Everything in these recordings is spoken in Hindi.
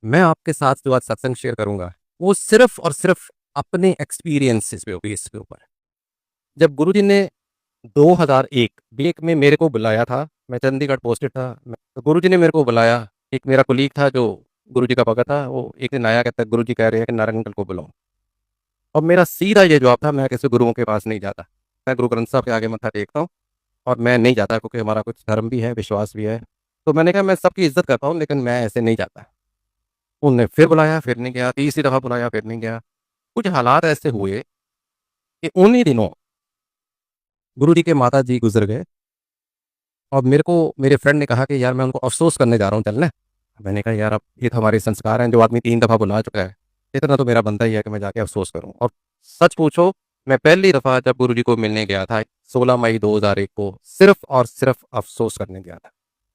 मैं आपके साथ जो आज सत्संग शेयर करूँगा, वो सिर्फ़ और सिर्फ़ अपने एक्सपीरियंसेस पे बेस के ऊपर। जब गुरुजी ने 2001 में मेरे को बुलाया था, मैं चंडीगढ़ पोस्टेड था। तो गुरुजी ने मेरे को बुलाया, एक मेरा कोलीग था जो गुरुजी का भगत था, वो एक दिन आया, कहता है गुरुजी कह रहे हैं कि नारायण अंकल को बुलाओ। और मेरा सीधा ये जवाब था, मैं किसी गुरुओं के पास नहीं जाता। मैं गुरु ग्रंथ साहब के आगे मत्था टेकता हूँ और मैं नहीं जाता क्योंकि हमारा कुछ धर्म भी है, विश्वास भी है। तो मैंने कहा मैं सबकी इज़्ज़त करता हूँ लेकिन मैं ऐसे नहीं जाता। उन्होंने फिर बुलाया, फिर नहीं गया, तीसरी दफ़ा बुलाया, फिर नहीं गया। कुछ हालात ऐसे हुए कि उन्हीं दिनों गुरुजी के माताजी गुज़र गए और मेरे को मेरे फ्रेंड ने कहा कि यार मैं उनको अफ़सोस करने जा रहा हूँ, चलना है? मैंने कहा यार अब ये तो हमारे संस्कार हैं, जो आदमी 3 दफ़ा बुला चुका है, इतना तो मेरा बनता ही है कि मैं जाके अफ़सोस करूँ। और सच पूछो, मैं पहली दफ़ा जब गुरुजी को मिलने गया था 16 मई 2001 को, सिर्फ़ और सिर्फ़ अफ़सोस करने गया था।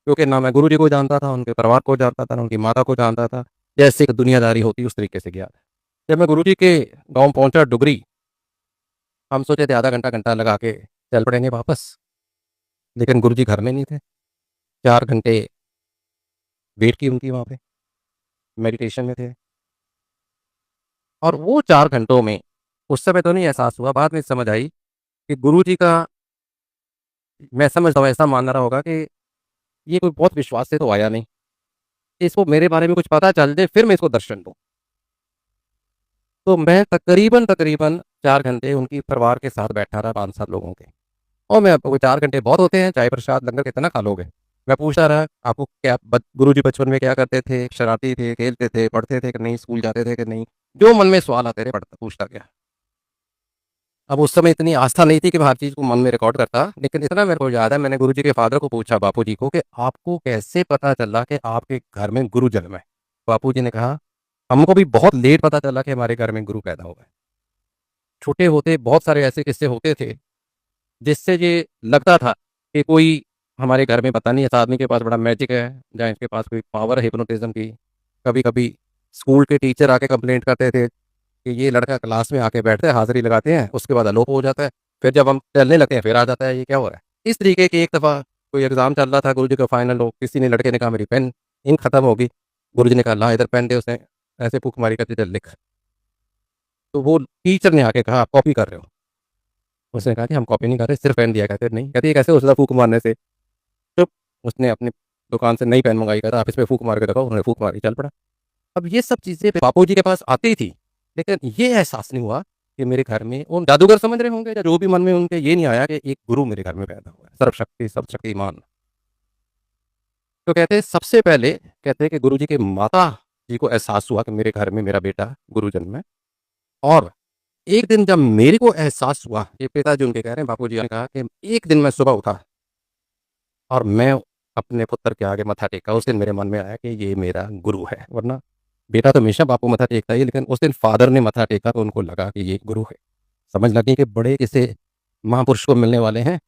क्योंकि ना मैं गुरुजी को जानता था, उनके परिवार को जानता था, ना उनकी माता को जानता था। जैसे एक दुनियादारी होती है उस तरीके से गया था। जब मैं गुरुजी के गाँव पहुँचा डुगरी, हम सोचे थे आधा घंटा, घंटा लगा के चल पड़ेंगे वापस, लेकिन गुरुजी घर में नहीं थे। 4 घंटे वेट की उनकी वहाँ पे, मेडिटेशन में थे। और वो 4 घंटों में उस समय तो नहीं एहसास हुआ, बाद में समझ आई कि गुरुजी का, मैं समझता हूँ ऐसा मान रहा होगा कि ये कोई बहुत विश्वास से तो आया नहीं। इसको मेरे बारे में कुछ पता चल जाए फिर मैं इसको दर्शन दूँ। तो मैं तकरीबन 4 घंटे उनकी परिवार के साथ बैठा रहा, 5-7 लोगों के। और मैं आपको 4 घंटे बहुत होते हैं, चाय प्रसाद लंगर कितना खा लोगे? मैं पूछता रहा, आपको क्या गुरुजी बचपन में क्या करते थे? शरारती थे, खेलते थे, पढ़ते थे कि नहीं, स्कूल जाते थे कि नहीं? जो मन में सवाल आते रहे पढ़ता पूछता गया। अब उस समय इतनी आस्था नहीं थी कि मैं हर चीज़ को मन में रिकॉर्ड करता, लेकिन इतना मेरे को याद है मैंने गुरुजी के फादर को पूछा, बापूजी को, कि आपको कैसे पता चला कि आपके घर में गुरु जन्मा है? बापूजी ने कहा, हमको भी बहुत लेट पता चला कि हमारे घर में गुरु पैदा हुआ है। छोटे होते बहुत सारे ऐसे किस्से होते थे जिससे ये लगता था कि कोई हमारे घर में, पता नहीं इस आदमी के पास बड़ा मैजिक है या इसके पास कोई पावर है हिप्नोटिज्म की। कभी-कभी स्कूल के टीचर आके कंप्लेंट करते थे कि ये लड़का क्लास में आके बैठता है, हाज़िरी लगाते हैं, उसके बाद अलोप हो जाता है। फिर जब हम चलने लगते हैं फिर आ जाता है, ये क्या हो रहा है? इस तरीके की एक दफ़ा कोई एग्ज़ाम चल रहा था, गुरुजी का फाइनल हो, किसी ने, लड़के ने कहा मेरी पेन इंक खत्म हो गई। गुरुजी ने कहा ला इधर पेन दे, उसने ऐसे फूँक मारी, कहते चल लिख। तो वो टीचर ने आके कहा आप कॉपी कर रहे हो? उसने कहा कि हम कॉपी नहीं कर रहे, सिर्फ पेन दिया। कहते नहीं, कहती ये कैसे हो सकता है फूँक मारने से? चुप! उसने अपनी दुकान से नई पेन मँगाई, कहता आप इस पे फूँक मार के दिखाओ, उन्होंने फूँक मारी, चल पड़ा। अब ये सब चीज़ें बापूजी के पास आती थी, लेकिन ये एहसास नहीं हुआ कि मेरे घर में वो जादूगर समझ रहे होंगे या जो भी मन में उनके, ये नहीं आया कि एक गुरु मेरे घर में पैदा हुआ है, सर्वशक्तिमान। तो कहते हैं सबसे पहले, कहते हैं कि गुरुजी के माता जी को एहसास हुआ कि मेरे घर में मेरा बेटा गुरु जन्मा है। और एक दिन जब मेरे को एहसास हुआ, ये पिताजी उनके कह रहे हैं, बापूजी ने कहा कि एक दिन मैं सुबह उठा और मैं अपने पुत्र के आगे मत्था टेका, उस दिन मेरे मन में आया कि ये मेरा गुरु है। वरना बेटा तो हमेशा बापू मत्था टेकता ही है, लेकिन उस दिन फादर ने मत्था टेका तो उनको लगा कि ये गुरु है। समझ लगी कि बड़े किसी महापुरुष को मिलने वाले हैं।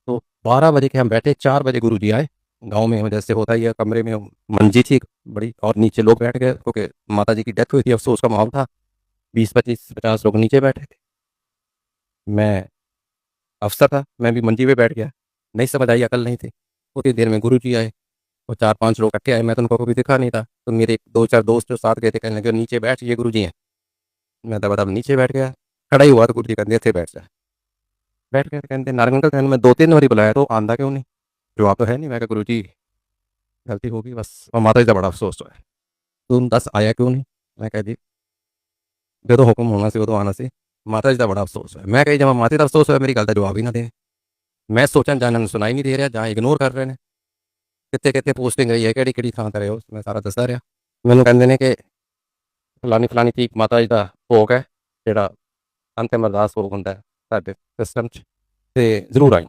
तो 12 बजे के हम बैठे, 4 बजे गुरुजी आए। गाँव में जैसे होता ही है, कमरे में मंजी थी बड़ी और नीचे लोग बैठ गए क्योंकि माताजी की डेथ हुई थी, अफ़सोस का माहौल था। 20, 25, 50 लोग नीचे बैठे थे। मैं अफ़सर था, मैं भी मंजी पे बैठ गया। नहीं समझ आई, अकल नहीं थी। उतनी देर में गुरुजी आए। वो 4-5 लोग इकट्ठे आए, मैं तो उनको कभी दिखा नहीं था। तो मेरे 2-4 दोस्त जो साथ गए थे कहने लगे नीचे बैठ, ये गुरुजी हैं। मैं दबा-दब नीचे बैठ गया। खड़ा ही हुआ तो गुरुजी कहते थे बैठ जा। बैठ गया, तो कहते नारायण अंकल, कहने मैं 2-3 बारी बुलाया तो आंदा क्यों नहीं? जवाब तो है नहीं। मैं कहा गुरुजी गलती हो गई बस। और माताजी का बड़ा अफ़सोस है। तुम दस आया क्यों नहीं? मैं कहा जी जो तो हुक्म होना सी वो तो आना सी। माताजी का बड़ा अफ़सोस है। मैं कही जब माता दा अफ़सोस होया मेरी गल दा जवाब ही ना दे। मैं सोचा जां इन्हां नूं सुनाई नहीं दे रहा, जां इग्नोर कर रहे ने। कित्थे-कित्थे पोस्टिंग रही है, किहड़ी-किहड़ी थां ते रहे हो, मैं सारा दसदा रहा। मैनूं कहंदे ने कि फलानी-फलानी थी माता जी दा भोग है, जेह्ड़ा अंतिम अरदास भोग हुंदा है साडे सिस्टम च, ते ज़रूर आई।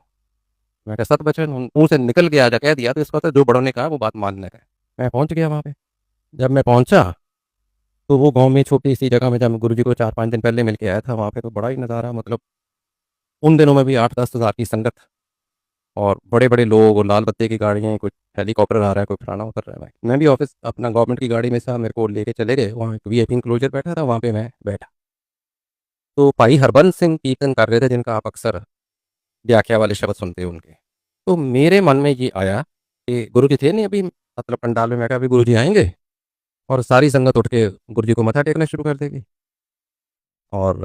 मैं कहा सत-बचन मुँह से निकल गया या कह दिया तो इसका मतलब जो बड़ों ने कहा वो बात मानना है। मैं पहुँच गया वहाँ पे। जब मैं पहुँचा तो वो गाँव में छोटी-सी जगह में, जब मैं गुरुजी को 4-5 दिन पहले मिल के आया था, वहाँ पे तो बड़ा ही नज़ारा, मतलब उन दिनों में भी 8-10 हज़ार की संगत और बड़े-बड़े लोग और लाल बत्ती की गाड़ियाँ, कोई हेलीकॉप्टर आ रहा है, कोई फलाना उतर रहा है। मैं भी ऑफ़िस अपना गवर्नमेंट की गाड़ी में था, मेरे को लेके चले गए, वहाँ एक वीआईपी एन्क्लोज़र बैठा था, वहाँ पे मैं बैठा। तो भाई हरबंस सिंह कीर्तन कर रहे थे, जिनका आप अक्सर व्याख्या वाले शब्द सुनते हो उनके। तो मेरे मन में ये आया कि गुरुजी थे नहीं अभी, मतलब पंडाल में, मैं कहा अभी गुरुजी आएँगे? और सारी संगत उठ के गुरु जी को मत्था टेकना शुरू कर देगी। और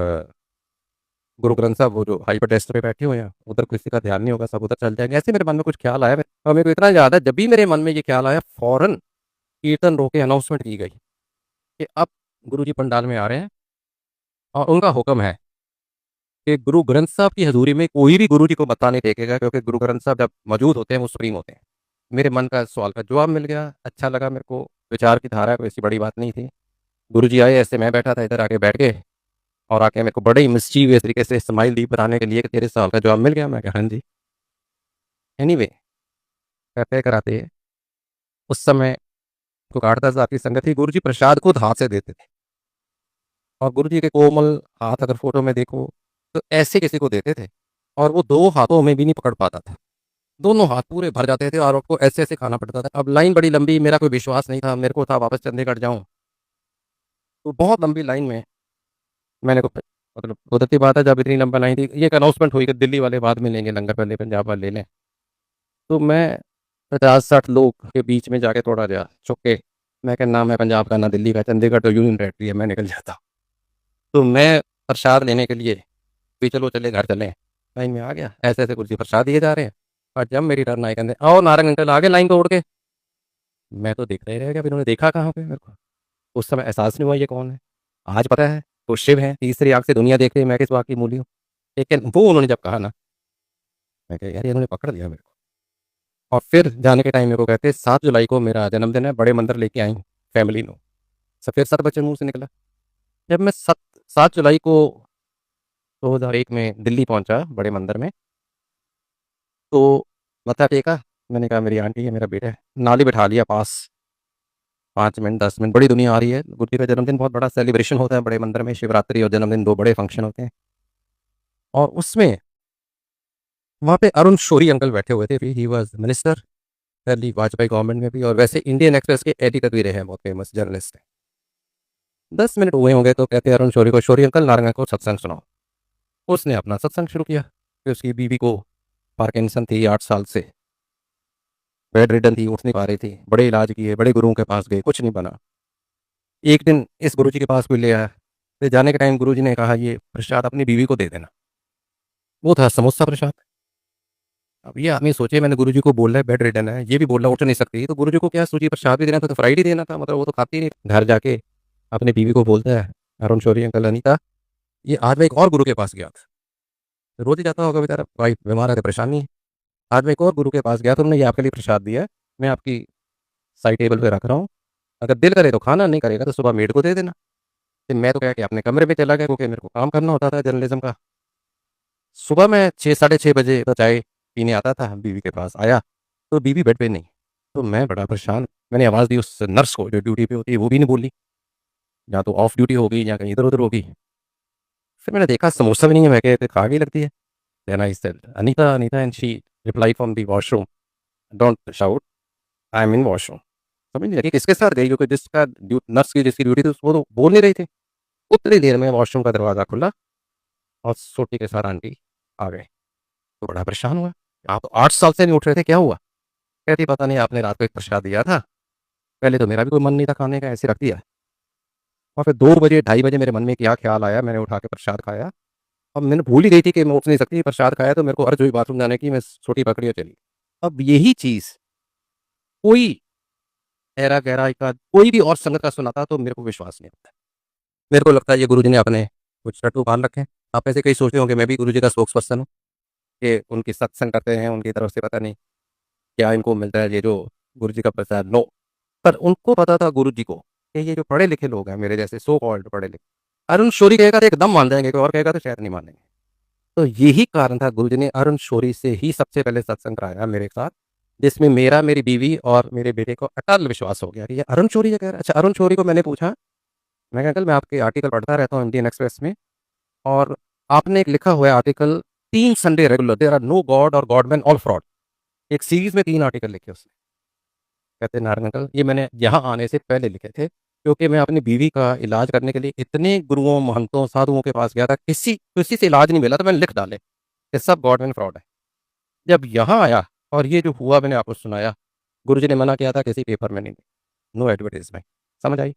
गुरु ग्रंथ साहब वो जो हाइपर पे बैठे हुए हैं, उधर किसी का ध्यान नहीं होगा, सब उधर चल जाएंगे। ऐसे मेरे मन में कुछ ख्याल आया और मेरे को इतना याद है, जब भी मेरे मन में ये ख्याल आया, फौरन कीर्तन रोके अनाउंसमेंट की गई कि अब गुरु जी पंडाल में आ रहे हैं और उनका हुक्म है कि गुरु ग्रंथ साहब की हजूरी में कोई भी गुरु जी को मत्था नहीं टेकेगा, क्योंकि गुरु ग्रंथ साहब जब मौजूद होते हैं वो सुप्रीम होते हैं। मेरे मन का सवाल का जवाब मिल गया, अच्छा लगा मेरे को। विचार की धारा कोई ऐसी बड़ी बात नहीं थी। गुरु जी आए, ऐसे मैं बैठा था, इधर आके बैठ गए और आके मेरे को बड़े ही मिस्चीवियस तरीके से स्माइल दी, बताने के लिए कि तेरे सवाल का जवाब मिल गया। मैं कहा हाँ जी। एनीवे, करते कराते उस समय को 8-10 की संगत थी। गुरु जी प्रसाद खुद हाथ से देते थे और गुरु जी के कोमल हाथ अगर फोटो में देखो तो ऐसे किसी को देते थे और वो 2 हाथों में भी नहीं पकड़ पाता था, दोनों हाथ पूरे भर जाते थे और आपको ऐसे ऐसे खाना पड़ता था। अब लाइन बड़ी लंबी, मेरा कोई विश्वास नहीं था, मेरे को था वापस चंडीगढ़ जाऊं, तो बहुत लंबी लाइन में मैंने को मतलब कुदरती बात है, जब इतनी लंबा लाइन थी, ये एक अनाउंसमेंट हुई कि दिल्ली वाले बाद में लेंगे लंगर, पहले पंजाब वाले ले लें। तो मैं 50-60 लोग के बीच में जाके थोड़ा गया छुप के, मैं क्या, ना मैं पंजाब का ना दिल्ली का, चंडीगढ़ तो यूनियन टेरेटरी है, मैं निकल जाता। तो मैं प्रसाद लेने के लिए भी चलो चले घर चले, लाइन में आ गया, ऐसे ऐसे कुर्सी प्रसाद दिए जा रहे हैं। और जब मेरी टर्न आई, कहते आओ नारंग अंकल आ गए लाइन तोड़ के। मैं तो देख रहे रह गया, इन्होंने देखा कहाँ पे मेरे को। उस समय एहसास नहीं हुआ ये कौन है। आज पता है वो शिव है, तीसरी आंख से दुनिया देख रही है, मैं किस बात की मूली हूँ। लेकिन वो उन्होंने जब कहा ना, मैं कहा यार इन्होंने पकड़ लिया मेरे को। और फिर जाने के टाइम मेरे को कहते 7 जुलाई को मेरा जन्मदिन है, बड़े मंदिर लेके आई फैमिली नो। सब फिर 7 बच्चे मुंह से निकला। जब मैं 7 जुलाई को 2001 में दिल्ली पहुंचा बड़े मंदिर में, तो मत्था टेका। मैंने कहा मेरी आंटी है, मेरा बेटा है, नाली बिठा लिया पास। 5 मिनट 10 मिनट, बड़ी दुनिया आ रही है। गुरु जी का जन्मदिन बहुत बड़ा सेलिब्रेशन होता है बड़े मंदिर में, शिवरात्रि और जन्मदिन 2 बड़े फंक्शन होते हैं। और उसमें वहाँ पे अरुण शोरी अंकल बैठे हुए थे, ही वॉज मिनिस्टर पहली वाजपेयी गवर्नमेंट में भी, और वैसे इंडियन एक्सप्रेस के एडिटर भी रहे हैं, बहुत फेमस जर्नलिस्ट हैं। 10 मिनट हुए होंगे तो कहते हैं अरुण शोरी को, शोरी अंकल नारंगा को सत्संग सुनाओ। उसने अपना सत्संग शुरू किया कि उसकी बीवी को पार्किंसन थी 8 साल से, बेड रिडन थी, उठ नहीं पा रही थी, बड़े इलाज किए, बड़े गुरुओं के पास गए, कुछ नहीं बना। एक दिन इस गुरु जी के पास कोई ले आया, फिर जाने के टाइम गुरु जी ने कहा ये प्रसाद अपनी बीवी को दे देना। वो था समोसा प्रसाद। अब ये आदमी सोचे, मैंने गुरु जी को बोल रहा है बेड रिडन है, ये भी बोल रहा उठ नहीं सकती, तो गुरु जी को क्या सूजी प्रसाद भी देना था, तो फ्राइड ही देना था, मतलब वो तो खाती नहीं। घर जाके अपनी बीवी को बोलता है, अरुण शौरी अंकल अनीता, ये आज मैं एक और गुरु के पास गया था। तो रोज ही जाता होगा बेचारा, भाई बीमार है तो परेशानी है। आज मैं एक और गुरु के पास गया, तो उन्होंने ये आपके लिए प्रसाद दिया है, मैं आपकी साइड टेबल पे रख रहा हूँ, अगर दिल करे तो खाना, नहीं करेगा तो सुबह मेड को दे देना। फिर मैं तो क्या कि अपने कमरे में चला गया, क्योंकि मेरे को काम करना होता था जर्नलिज्म का। सुबह मैं 6 साढ़े 6 बजे तो चाय पीने आता था, बीवी के पास आया तो बीवी बेड पे नहीं। तो मैं बड़ा परेशान, मैंने आवाज़ दी उस नर्स को जो ड्यूटी पे होती है, वो भी नहीं बोली, या तो ऑफ ड्यूटी होगी या कहीं इधर उधर होगी। फिर मैंने देखा समोसा भी नहीं है, मैं कह खा गई लगती है। Then I said Anita Anita, and she reply from the washroom, don't shout, I am in washroom. समझ नहीं लगी किसके साथ गई, क्योंकि जिसका नर्स की जिसकी ड्यूटी थी वो तो बोल नहीं रही थी। उतनी देर में वॉशरूम का दरवाज़ा खुला और सोटी के साथ आंटी आ गए। तो बड़ा परेशान हुआ, आप तो 8 साल से नहीं उठ रहे थे, क्या हुआ? कहती पता नहीं, आपने रात को एक प्रसाद दिया था, पहले तो मेरा भी कोई मन नहीं था खाने का, ऐसे रख दिया। और फिर 2 बजे 2:30 बजे मेरे मन में क्या ख्याल आया, मैंने उठा के प्रसाद खाया। अब मैंने भूल ही गई थी कि मैं उठ नहीं सकती, प्रसाद खाया तो मेरे को अर्ज हुई बाथरूम जाने की, मैं छोटी पकड़ी और चली। अब यही चीज़ कोई ऐरा गहरा का कोई भी और संगत का सुनाता तो मेरे को विश्वास नहीं आता। मेरे को लगता है ये गुरु जी ने अपने कुछ टट्टू बांध रखे हैं। आप ऐसे कई सोचते होंगे मैं भी गुरु जी का स्पोक्स पर्सन हूँ, कि उनकी सत्संग करते हैं, उनकी तरफ से पता नहीं क्या इनको मिलता है, ये जो गुरु जी का प्रसाद, नो। पर उनको पता था गुरु जी को कि ये जो पढ़े लिखे लोग हैं, मेरे जैसे सो कॉल्ड पढ़े लिखे, अरुण शोरी कहेगा तो एकदम मान जाएंगे, कोई और कहेगा तो शायद नहीं मानेंगे। तो यही कारण था, गुरु जी ने अरुण शोरी से ही सबसे पहले सत्संग कराया मेरे साथ, जिसमें मेरा, मेरी बीवी और मेरे बेटे को अटल विश्वास हो गया कि ये अरुण शोरी है कह रहा है। अच्छा, अरुण शोरी को मैंने पूछा, मैं कहा अंकल मैं आपके आर्टिकल पढ़ता रहता हूँ इंडियन एक्सप्रेस में, और आपने एक लिखा हुआ है article 3 Sunday regular, there are no god और गॉड मैन ऑल फ्रॉड, एक सीरीज में 3 आर्टिकल लिखे उसने। कहते हैं नारायण अंकल ये मैंने यहाँ आने से पहले लिखे थे, क्योंकि मैं अपनी बीवी का इलाज करने के लिए इतने गुरुओं, महंतों, साधुओं के पास गया था, किसी किसी से इलाज नहीं मिला, तो मैंने लिख डाले कि सब गॉड मैन फ्रॉड है। जब यहाँ आया और ये जो हुआ मैंने आपको सुनाया, गुरु जी ने मना किया था किसी पेपर में नहीं, नो एडवर्टाइजमेंट, समझ आई?